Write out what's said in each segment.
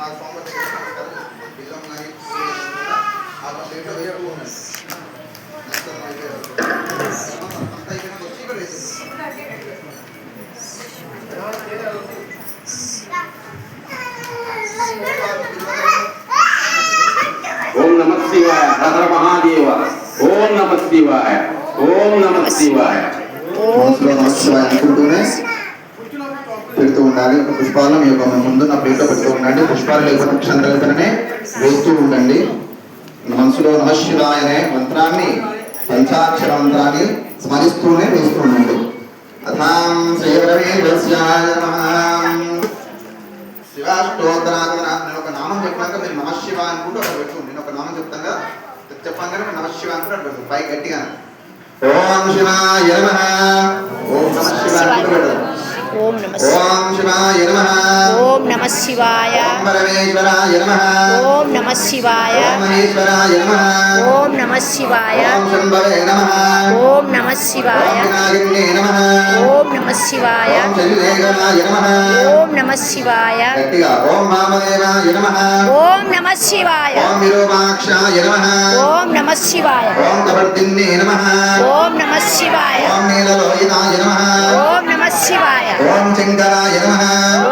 ఓం నమః శివాయ. హర మహాదేవ. ఓం నమః శివాయ. ఓం నమః శివాయ. మనసులో నమః శివాయ అనుకుంటూనే పెడుతూ ఉండాలి. పుష్పాలను మీ యొక్క ముందు నా ప్లేట్లో పెడుతూ ఉండండి. పుష్పాలు లేకపోతే క్షంతనే వేస్తూ ఉండండి. మనసులో నమః శివాయ అనే మంత్రాన్ని, పంచాక్షర మంత్రాన్ని స్మరిస్తూనే వేస్తూ ఉండండి. అథాం శ్రీరవేశ్యాయ నమః. శివాష్టోత్తరాగమన నేను ఒక నామం చెప్పాక మీరు నమః శివాయ అనుకుంటూ అక్కడ పెట్టుకోండి. నేను ఒక నామం చెప్తాను చెప్పాను నమః శివాయ అనుకుంటూ అక్కడ పెట్టుకోండి. పై గట్టిగా ఓం శివాయ నమః. ఓం నమః శివాయ అనుకుంటూ పెట్టండి. ఓం నమః శివాయ నమః. ఓం నమః శివాయ. ఓం పరమేశ్వరాయ నమః. ఓం నమః శివాయ. ఓం మహేశ్వరాయ నమః. ఓం నమః శివాయ. ఓం శంభవే నమః. ఓం నమః శివాయ. ఓం వినాయకునే నమః. ఓం నమః శివాయ. ఓం శనిదేవాయ నమః. ఓం నమః శివాయ. గట్టిగా ఓం వామదేవాయ నమః. ఓం నమః శివాయ. ఓం విరూపాక్షాయ నమః. ఓం నమః శివాయ. ఓం కపర్దిన్నే నమః. ఓం నమః శివాయ. ఓం నీలలోహితాయ నమః. ఓం నమః శివాయ. ఓం శంకరాయ నమః.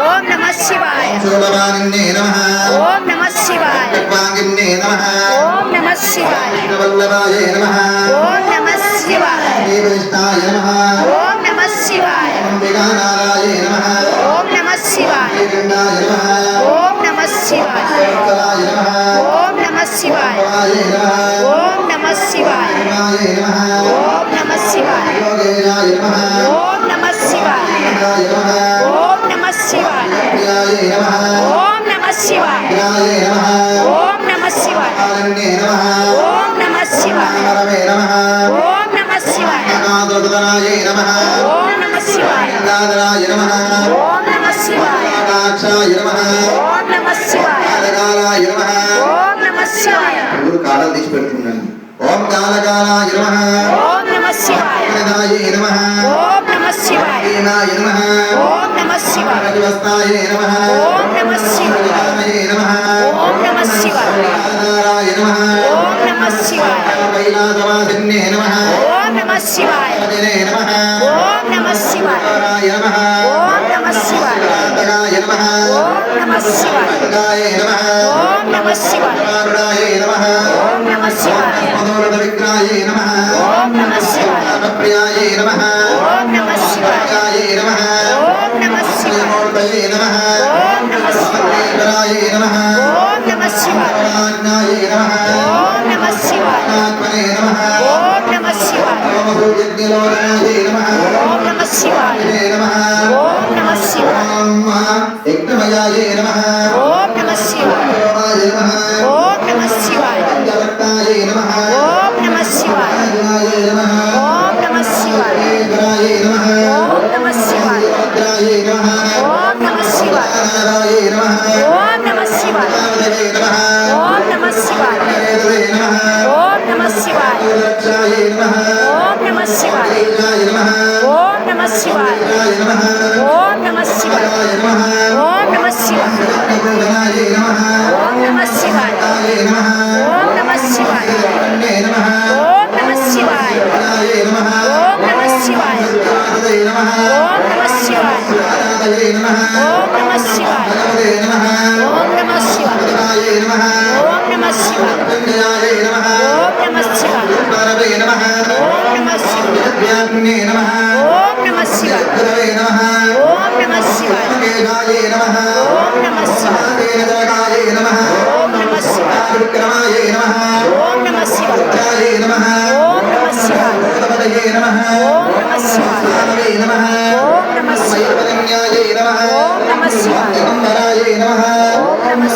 ఓం నమః శివాయ. ఓం శూలపాణిన్నే నమః. ఓం నమః శివాయ. చక్వాంగిన్నే నమః. ఓం నమః శివాయ. కృష్ణవల్లభాయ నమః. ఓం నమః శివాయ. శ్రీకృష్ణాయ నమః. ఓం నమః శివాయ. ఓం విఘ్ననారాయ నమః. ఓం నమః శివాయ. శ్రీకంఠాయ నమః. ఓం నమః శివాయ. వత్సలాయ నమః. ఓం నమః శివాయ. శివాయ నమః. ఓం నమః శివాయ. శివాయ నమః. ఓం నమః శివాయ. యోగేశాయ నమః. ఓం నమః శివాయ. యోగాయ నమః. ఓం నమః శివాయ. ప్రియాయ నమః. ఓం నమః శివాయ. ప్రియాయ నమః. ఓం నమః శివాయ. కారణ్యే నమః. ఓం నమః శివాయ. పరమే నమః. ఓం నమః శివాయ. ఏకాదశధరాయ నమః. ఓం నమః శివాయ. గంగాధరాయ నమః. ఓం నమః శివాయ. కటాక్షాయ నమః. ఓం నమః శివాయ. కాలకాలాయ నమః. ఓం నమః శివాయ. ఎవరు కాలాలు తీసి పెడుతుండండి. ఓం కాలకాలాయ నమః. ఓం నమః శివాయ. వరదాయ నమః. ఓం నమః శివాయ. దీనాయ నమః. ఓం నమః శివాయ. రజవస్తాయ నమః. ఓం నమః శివాయ. రామాయ నమః. ఓం నమః శివాయ. ఆధారాయ నమః. ఓం నమః శివాయ. కైలాసవాసిన్నే నమః. ఓం నమః శివాయ. భజనే నమః. ఓం నమః శివాయ. రాయ నమః. ఓం నమః శివాయ. కాంతకాయ నమః. ఓం నమః శివాయ. గంగాయ నమః. ఓం నమః శివాయ. కారుణాయ నమః. ఓం నమః శివాయ. మధురద విగ్రహాయ నమః. ఓం నమః శివాయ. ప్రియాయ నమః. ఓం నమః శివాయ. ప్రియాయ నమః. ఓం నమః శివాయ. మూర్తయే నమః. ఓం నమః శివాయ. ఈశ్వరాయ నమః. ఓం నమః శివాయ. ఆజ్ఞాయ నమః. ఓం నమః శివాయ. ఆత్మనే నమః. ఓం నమః శివాయ. ఓం సూర్యజ్ఞలోచనాయ నమః. ఓం నమః శివాయ. నమః. ఓం నమః శివాయ. ఓం యజ్ఞమయాయ నమః. ఓం నమః శివాయ. ఓమాయ నమః. ఓం నమః శివాయ. పంచవక్తాయ నమః. ఓం నమః శివాయ. ఆజ్ఞాయ నమః. ఓం నమః శివాయ. ఈశ్వరాయ నమః. ఓం నమః శివాయ. భద్రాయ నమః. ఓం నమః శివాయ. నారాయ నమః. ఓం నమః శివాయ. నామదేవే నమః. ఓం నమః శివాయ. వేదవే నమః. ఓం నమః శివాయ. రక్షాయ నమః. ఓం నమః శివాయ. ఈశాయ నమః. ఓం నమః శివాయ. ఈశాయ నమః. ఓం నమః శివాయ. ఈశాయ నమః. ఓం నమః శివాయ. రత్నభూషణాయ నమః. ఓం నమః శివాయ. ఆయ నమః. ఓం నమః శివాయ. కన్నే నమః. ఓం నమః శివాయ. ఆయ నమః. ఓం నమః శివాయ. ఆరాధయ నమః. ఓం నమః శివాయ. ఆరాధయ నమః. ఓం నమః శివాయ. భగవతే నమః. ఓం నమః శివాయ. ఆయ నమః. ఓం నమః శివాయ. కన్యాయ నమః. ఓం నమః శివాయ. పరమే నమః. ఓం నమః శివాయ. వ్యాప్నే నమః. ఓం నమః శివాయ. గురవే నమః. ఓం నమః శివాయ. కేశాయ నమః. ఓం నమః శివాయ. తేజకాయ నమః. ఓం నమః శివాయ. విక్రమాయ నమః. ఓం నమః శివాయ. ఉచ్చాయ నమః. ఓం నమః శివాయ. భగవతయే నమః. ఓం నమః శివాయ. మానవే నమః. ఓం నమః శివాయ. మయూరన్యాయ నమః. ఓం నమః శివాయ. దిగంబరాయ నమః. ఓం నమః